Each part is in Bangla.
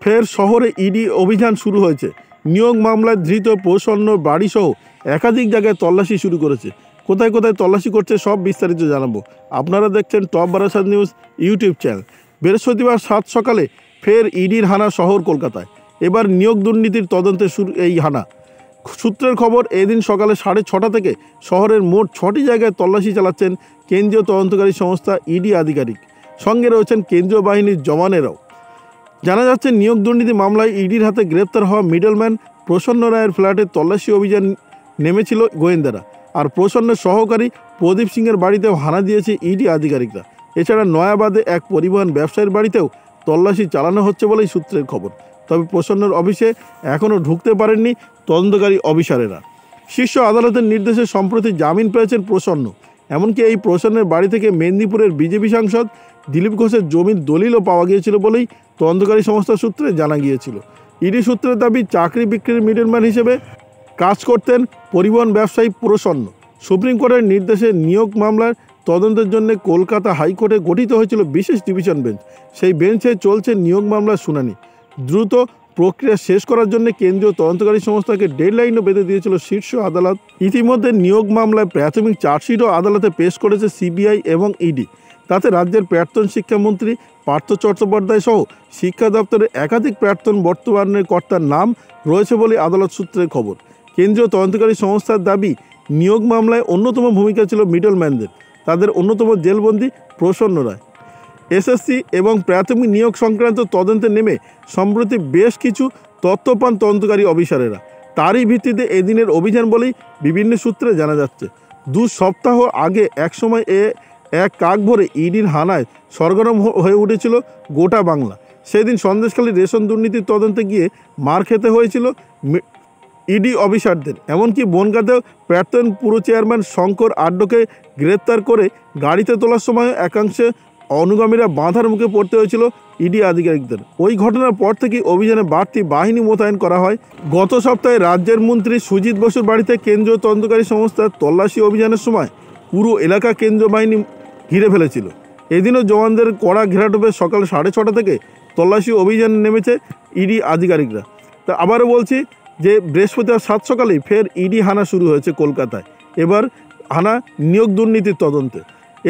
ফের শহরে ইডি অভিযান শুরু হয়েছে। নিয়োগ মামলায় ধৃত প্রসন্ন বাড়িসহ একাধিক জায়গায় তল্লাশি শুরু করেছে। কোথায় কোথায় তল্লাশি করছে সব বিস্তারিত জানাবো। আপনারা দেখছেন top Barasat news YouTube channel. বৃহস্পতিবার 7 সকালে ফের ইডির হানা শহর কলকাতায়। এবার নিয়োগ দুর্নীতির তদন্তে শুরু এই হানা। সূত্রের খবর, এদিন সকালে 6:30 থেকে শহরের মোট 6টি জায়গায় তল্লাশি চালাচ্ছেন কেন্দ্রীয় তদন্তকারী সংস্থা ইডি আধিকারিক। সঙ্গে রয়েছেন কেন্দ্রীয় বাহিনীর জওয়ানেরাও। জানা যাচ্ছে, নিয়োগ দুর্নীতি মামলায় ইডির হাতে গ্রেপ্তার হওয়া মিডলম্যান প্রসন্ন রায়ের ফ্ল্যাটে তল্লাশি অভিযান নেমেছিল গোয়েন্দারা। আর প্রসন্নের সহকারী প্রদীপ সিংয়ের বাড়িতেও হানা দিয়েছে ইডি আধিকারিকরা। এছাড়া নয়াবাদে এক পরিবহন ব্যবসায়ীর বাড়িতেও তল্লাশি চালানো হচ্ছে বলেই সূত্রের খবর। তবে প্রসন্নের অফিসে এখনও ঢুকতে পারেননি তদন্তকারী অফিসারেরা। শীর্ষ আদালতের নির্দেশে সম্প্রতি জামিন পেয়েছেন প্রসন্ন। এমনকি এই প্রসন্নের বাড়ি থেকে মেদিনীপুরের বিজেপি সাংসদ দিলীপ ঘোষের জমির দলিলও পাওয়া গিয়েছিল বলেই তদন্তকারী সংস্থা সূত্রে জানা গিয়েছিল। ইডি সূত্রের দাবি, চাকরি বিক্রির মিডলম্যান হিসেবে কাজ করতেন পরিবহন ব্যবসায়ী প্রসন্ন। সুপ্রিম কোর্টের নির্দেশে নিয়োগ মামলার তদন্তের জন্য কলকাতা হাইকোর্টে গঠিত হয়েছিল বিশেষ ডিভিশন বেঞ্চ। সেই বেঞ্চে চলছে নিয়োগ মামলার শুনানি। দ্রুত প্রক্রিয়া শেষ করার জন্য কেন্দ্রীয় তদন্তকারী সংস্থাকে ডেডলাইনও বেঁধে দিয়েছিল শীর্ষ আদালত। ইতিমধ্যে নিয়োগ মামলায় প্রাথমিক চার্জশিটও আদালতে পেশ করেছে সিবিআই এবং ইডি। তাতে রাজ্যের প্রাক্তন শিক্ষামন্ত্রী পার্থ চট্টোপাধ্যায় সহ শিক্ষা দপ্তরের একাধিক প্রাক্তন বর্তমানের কর্তার নাম রয়েছে বলে আদালত সূত্রের খবর। কেন্দ্রীয় তদন্তকারী সংস্থার দাবি, নিয়োগ মামলায় অন্যতম ভূমিকা ছিল মিডলম্যানদের। তাদের অন্যতম জেলবন্দি প্রসন্ন রায়। এসএসসি এবং প্রাথমিক নিয়োগ সংক্রান্ত তদন্তে নেমে সম্প্রতি বেশ কিছু তথ্য পান তদন্তকারী অফিসারেরা। তারই ভিত্তিতে এদিনের অভিযান বলেই বিভিন্ন সূত্রে জানা যাচ্ছে। 2 সপ্তাহ আগে একসময় এক কাক ভরে ইডির হানায় সরগরম হয়ে উঠেছিল গোটা বাংলা। সেদিন সন্দেশখালী রেশন দুর্নীতির তদন্তে গিয়ে মার খেতে হয়েছিল ইডি অফিসারদের। এমনকি বনগাঁতেও প্রাক্তন পুর চেয়ারম্যান শঙ্কর আড্ডকে গ্রেপ্তার করে গাড়িতে তোলার সময় একাংশে অনুগামীরা বাঁধার মুখে পড়তে হয়েছিল ইডি আধিকারিকদের। ওই ঘটনার পর থেকেই অভিযানে বাড়তি বাহিনী মোতায়েন করা হয়। গত সপ্তাহে রাজ্যের মন্ত্রী সুজিত বসুর বাড়িতে কেন্দ্রীয় তদন্তকারী সংস্থার তল্লাশি অভিযানের সময় পুরো এলাকা কেন্দ্রীয় বাহিনী ঘিরে ফেলেছিল। এদিনও জওয়ানদের কড়া ঘেরাটোপে সকাল 6:30 থেকে তল্লাশি অভিযানে নেমেছে ইডি আধিকারিকরা। তা আবারও বলছি যে বৃহস্পতিবার 7 সকালেই ফের ইডি হানা শুরু হয়েছে কলকাতায়। এবার হানা নিয়োগ দুর্নীতির তদন্তে।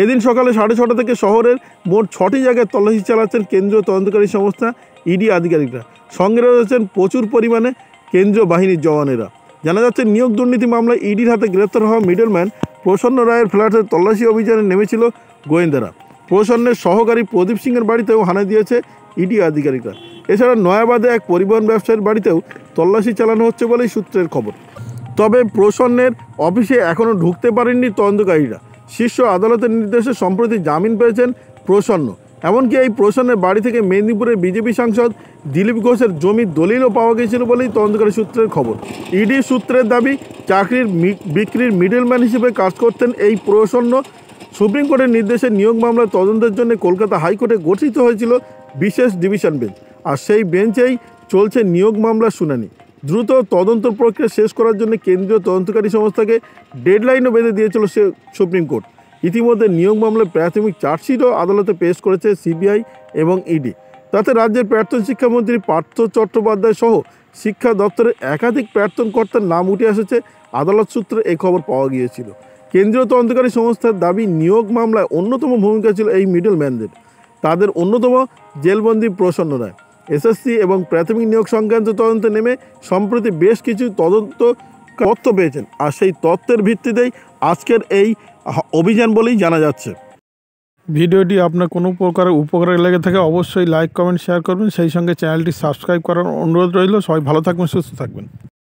এদিন সকালে 6:30 থেকে শহরের মোট 6টি জায়গায় তল্লাশি চালাচ্ছেন কেন্দ্রীয় তদন্তকারী সংস্থা ইডি আধিকারিকরা। সঙ্গে রয়েছেন প্রচুর পরিমাণে কেন্দ্রীয় বাহিনীর জওয়ানেরা। জানা যাচ্ছে, নিয়োগ দুর্নীতি মামলায় ইডির হাতে গ্রেপ্তার হওয়া মিডলম্যান প্রসন্ন রায়ের ফ্ল্যাটের তল্লাশি অভিযানে নেমেছিল গোয়েন্দারা। প্রসন্নের সহকারী প্রদীপ সিংয়ের বাড়িতেও হানা দিয়েছে ইডি আধিকারিকরা। এছাড়া নয়াবাদে এক পরিবহন ব্যবসায়ীর বাড়িতেও তল্লাশি চালানো হচ্ছে বলেই সূত্রের খবর। তবে প্রসন্নের অফিসে এখনও ঢুকতে পারেননি তদন্তকারীরা। শীর্ষ আদালতের নির্দেশে সম্প্রতি জামিন পেয়েছেন প্রসন্ন। এমনকি এই প্রসন্নের বাড়ি থেকে মেদিনীপুরের বিজেপি সাংসদ দিলীপ ঘোষের জমির দলিলও পাওয়া গিয়েছিল বলেই তদন্তকারী সূত্রের খবর। ইডি সূত্রের দাবি, চাকরির বিক্রির মিডলম্যান হিসেবে কাজ করতেন এই প্রসন্ন। সুপ্রিম কোর্টের নির্দেশে নিয়োগ মামলার তদন্তের জন্য কলকাতা হাইকোর্টে গঠিত হয়েছিল বিশেষ ডিভিশন বেঞ্চ। আর সেই বেঞ্চেই চলছে নিয়োগ মামলার শুনানি। দ্রুত তদন্ত প্রক্রিয়া শেষ করার জন্য কেন্দ্রীয় তদন্তকারী সংস্থাকে ডেডলাইনও বেঁধে দিয়েছিল সুপ্রিম কোর্ট। ইতিমধ্যে নিয়োগ মামলায় প্রাথমিক চার্জশিটও আদালতে পেশ করেছে সিবিআই এবং ইডি। তাতে রাজ্যের প্রাক্তন শিক্ষামন্ত্রী পার্থ চট্টোপাধ্যায় সহ শিক্ষা দপ্তরের একাধিক প্রাক্তন কর্তার নাম উঠে এসেছে। আদালত সূত্রে এই খবর পাওয়া গিয়েছিল। কেন্দ্রীয় তদন্তকারী সংস্থার দাবি, নিয়োগ মামলায় অন্যতম ভূমিকা ছিল এই মিডলম্যানদের। তাদের অন্যতম জেলবন্দি প্রসন্ন রায়। এসএসসি এবং প্রাথমিক নিয়োগ সংক্রান্ত তদন্তে নেমে সম্প্রতি বেশ কিছু তথ্য পেয়েছেন। আর সেই তথ্যের ভিত্তিতেই আজকের এই অভিযান বলেই জানা যাচ্ছে। ভিডিওটি আপনার কোনো প্রকারের উপকারে লেগে থাকে অবশ্যই লাইক, কমেন্ট, শেয়ার করবেন। সেই সঙ্গে চ্যানেলটি সাবস্ক্রাইব করার অনুরোধ রইল। সবাই ভালো থাকবেন, সুস্থ থাকবেন।